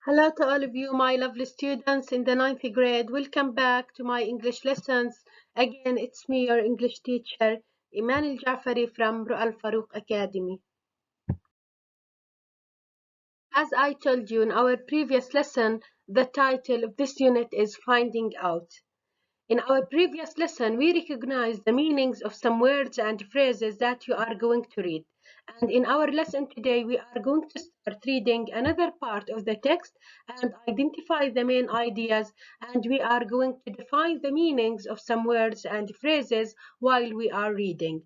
Hello to all of you, my lovely students in the 9th grade. Welcome back to my English lessons. Again, it's me, your English teacher, Iman Al-Jafari from Ru'al Farouk Academy. As I told you in our previous lesson, the title of this unit is Finding Out. In our previous lesson, we recognized the meanings of some words and phrases that you are going to read. And in our lesson today, we are going to start reading another part of the text and identify the main ideas. And we are going to define the meanings of some words and phrases while we are reading.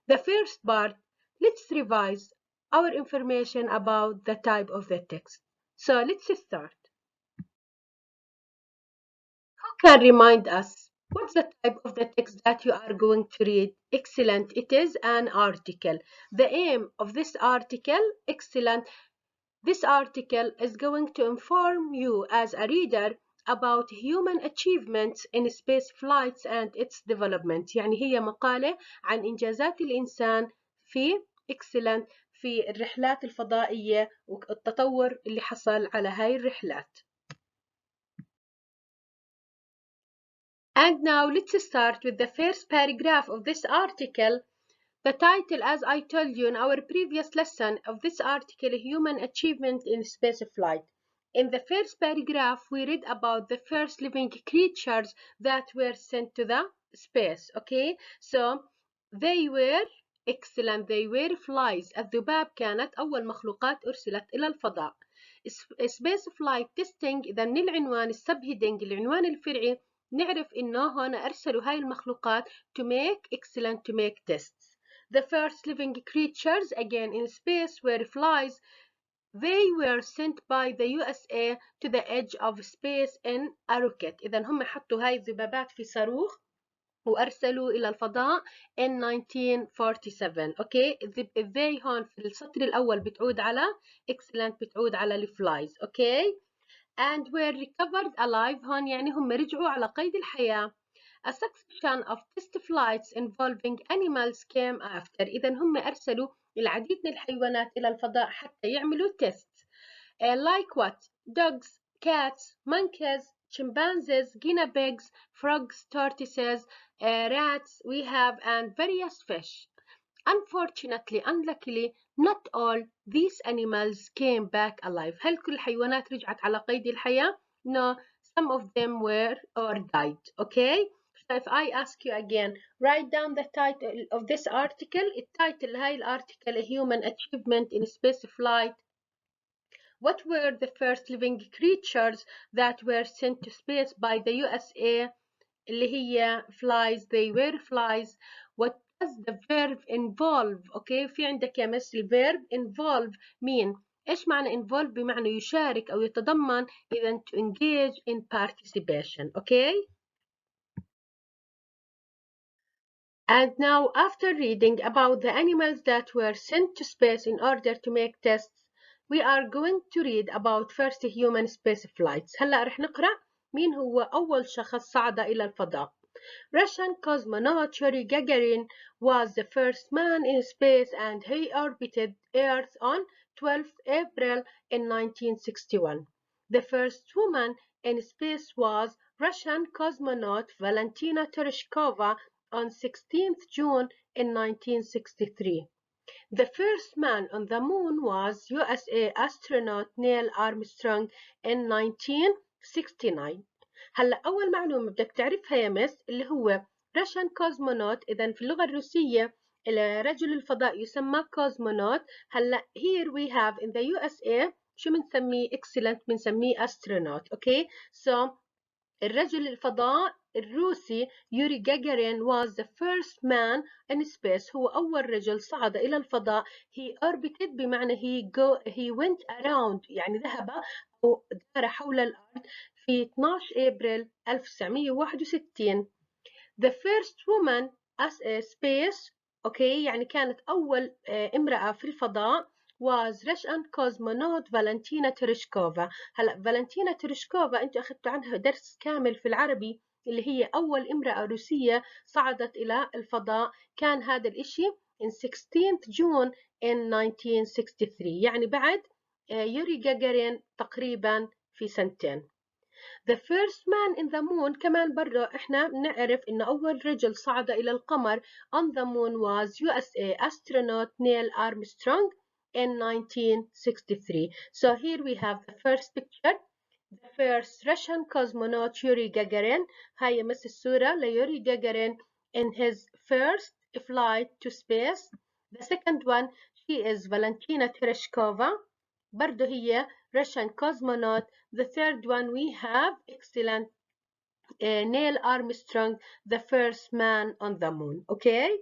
The first part, let's revise our information about the type of the text. So let's start. Who can remind us what's the type of the text that you are going to read? Excellent. It is an article. The aim of this article, excellent. This article is going to inform you as a reader about human achievements in space flights and its development. يعني هي مقالة عن إنجازات الإنسان في excellent في الرحلات الفضائية والتطور اللي حصل على هاي الرحلات. And now let's start with the first paragraph of this article. The title, as I told you in our previous lesson of this article, Human Achievement in Spaceflight. In the first paragraph, we read about the first living creatures that were sent to the space. Okay, so they were excellent. They were flies. الذباب كانت أول مخلوقات أرسلت إلى الفضاء. Space flight testing. إذا من العنوان السبهيدنج العنوان الفرعي نعرف إنه هنا أرسلوا هاي المخلوقات to make tests. The first living creatures again in space were flies. They were sent by the USA to the edge of space in a rocket. إذا هم حطوا هاي الذبابات في صاروخ وأرسلوا إلى الفضاء in 1947. أوكي they هون في السطر الأول بتعود على excellent بتعود على الفلايز. أوكي and were recovered alive هون يعني هم رجعوا على قيد الحياة. A succession of test flights involving animals came after. إذا هم أرسلوا العديد من الحيوانات إلى الفضاء حتى يعملوا tests. Like what? Dogs, cats, monkeys, chimpanzees, guinea pigs, frogs, tortoises, rats, we have, and various fish. Unfortunately, unluckily, not all these animals came back alive. هل كل الحيوانات رجعت على قيد الحياة? No, some of them were or died. Okay? So if I ask you again, write down the title of this article. التايتل هاي الارتكل Human Achievement in Spaceflight. What were the first living creatures that were sent to space by the USA? اللي هي flies. They were flies. What does the verb involve? Okay, في عندك يا مس الverb involve مين؟ إيش معنى involve؟ بمعنى يشارك أو يتضمن. إذا to engage in participation. Okay. And now, after reading about the animals that were sent to space in order to make tests, we are going to read about first human space flights. هلا رح نقرأ مين هو أول شخص صعد إلى الفضاء. Russian cosmonaut Yuri Gagarin was the first man in space and he orbited Earth on 12th April in 1961. The first woman in space was Russian cosmonaut Valentina Tereshkova on 16th June in 1963. The first man on the moon was USA astronaut Neil Armstrong in 1969. هلا أول معلومة بدك تعرفها يا مس اللي هو Russian cosmonaut. إذا في اللغة الروسية رجل الفضاء يسمى cosmonaut. هلا here we have in the USA شو بنسميه excellent بنسميه astronaut. Okay, so الرجل الفضاء الروسي يوري جاجارين was the first man in space. هو أول رجل صعد إلى الفضاء. he orbited بمعنى he went around يعني ذهب أو دار حول الأرض في 12 أبريل 1961. The first woman as a space okay يعني كانت أول امرأة في الفضاء was Russian cosmonaut Valentina Tereshkova. هلا فالنتينا تريشكوفا انتوا اخذتوا عنها درس كامل في العربي اللي هي اول امرأة روسية صعدت الى الفضاء. كان هذا الاشي in 16th June in 1963 يعني بعد يوري جاجارين تقريبا في سنتين. The first man in the moon كمان برضه احنا بنعرف ان اول رجل صعد الى القمر on the moon was USA astronaut Neil Armstrong in 1963. So here we have the first picture. The first Russian cosmonaut Yuri Gagarin. هاي مس الصورة ليوري جاجارين in his first flight to space. The second one, she is Valentina Tereshkova. برضه هي Russian cosmonaut. The third one we have, excellent, Neil Armstrong, the first man on the moon. Okay?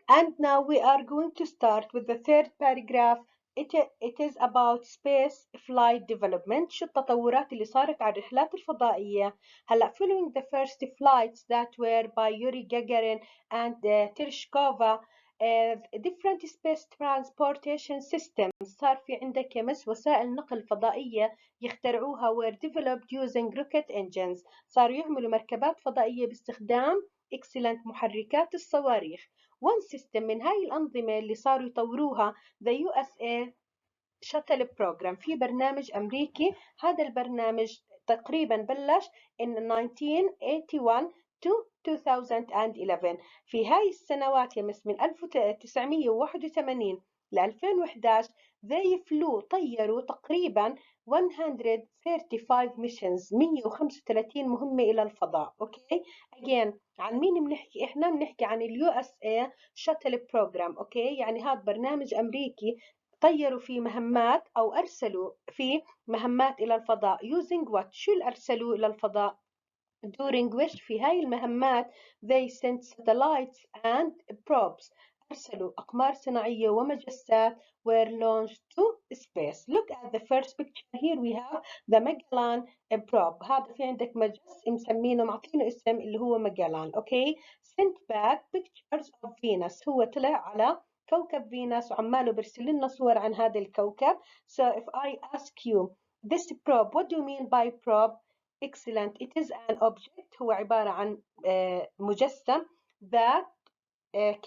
And now we are going to start with the third paragraph. It is about space flight development. شو التطورات اللي صارت على الرحلات الفضائية. هلا following the first flights that were by Yuri Gagarin and Tereshkova, different space transportation systems صار في عندك يمس وسائل نقل فضائية يخترعوها were developed using rocket engines. صاروا يعملوا مركبات فضائية باستخدام excellent محركات الصواريخ. One system من هاي الأنظمة اللي صاروا يطوروها the USA Shuttle Program. في برنامج أمريكي، هذا البرنامج تقريبا بلش in 1981 to 2011. في هاي السنوات يمس من 1981 ل 2011 they flew طيروا تقريبا 135 missions 135 مهمة إلى الفضاء. أوكي again عن مين بنحكي؟ إحنا بنحكي عن اليو اس اي شاتل بروجرام. أوكي يعني هذا برنامج أمريكي طيروا فيه مهمات أو أرسلوا فيه مهمات إلى الفضاء using what؟ شو اللي أرسلوه إلى الفضاء؟ during which في هاي المهمات they sent satellites and probes. أرسلوا أقمار صناعية ومجسات were launched to space. Look at the first picture. Here we have the Magellan probe. هذا في عندك مجس مسمينه معطينه اسم اللي هو ماجلان. Okay. Sent back pictures of Venus. هو طلع على كوكب فينوس وعماله برسل لنا صور عن هذا الكوكب. So if I ask you this probe, what do you mean by probe? Excellent. It is an object. هو عبارة عن مجسم that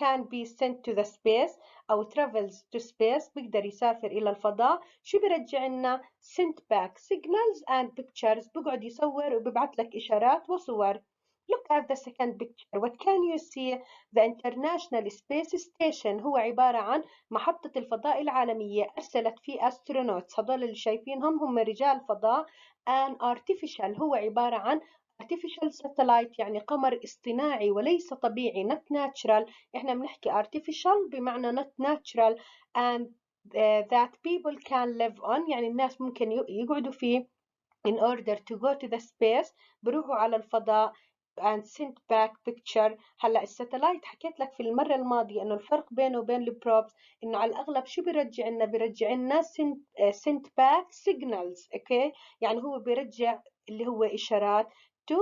can be sent to the space أو travels to space. بيقدر يسافر إلى الفضاء. شو بيرجع لنا؟ sent back signals and pictures. بقعد يصور وببعث لك إشارات وصور. Look at the second picture. What can you see? The International Space Station هو عبارة عن محطة الفضاء العالمية أرسلت فيه astronauts. هذول اللي شايفينهم هم رجال فضاء. An artificial هو عبارة عن artificial satellite يعني قمر اصطناعي وليس طبيعي not natural. احنا بنحكي artificial بمعنى not natural and that people can live on يعني الناس ممكن يقعدوا فيه in order to go to the space. بروحوا على الفضاء and send back picture. هلا الساتلايت حكيت لك في المرة الماضية انه الفرق بينه وبين البروبس انه على الاغلب شو بيرجع لنا؟ بيرجع لنا send back signals. اوكي يعني هو بيرجع اللي هو اشارات to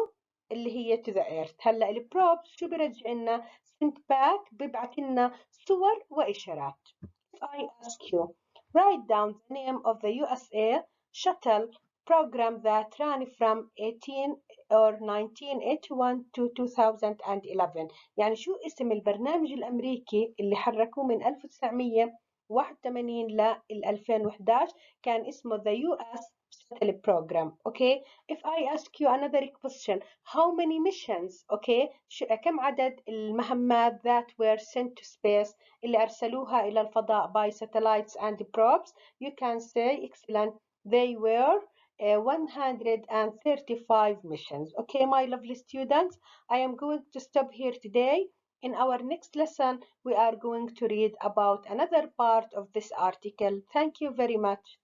اللي هي to the earth. هلا البروبس شو بيرجع لنا؟ send back بيبعث لنا صور واشارات. If I ask you write down the name of the USA shuttle program that ran from 1981 to 2011. يعني شو اسم البرنامج الأمريكي اللي حركوه من 1981 ل 2011 كان اسمه the US Shuttle Program. Okay. If I ask you another question, how many missions? Okay. كم عدد المهمات that were sent to space اللي أرسلوها إلى الفضاء by satellites and probes? You can say excellent. They were 135 missions. Okay, my lovely students, I am going to stop here today. In our next lesson, we are going to read about another part of this article. Thank you very much.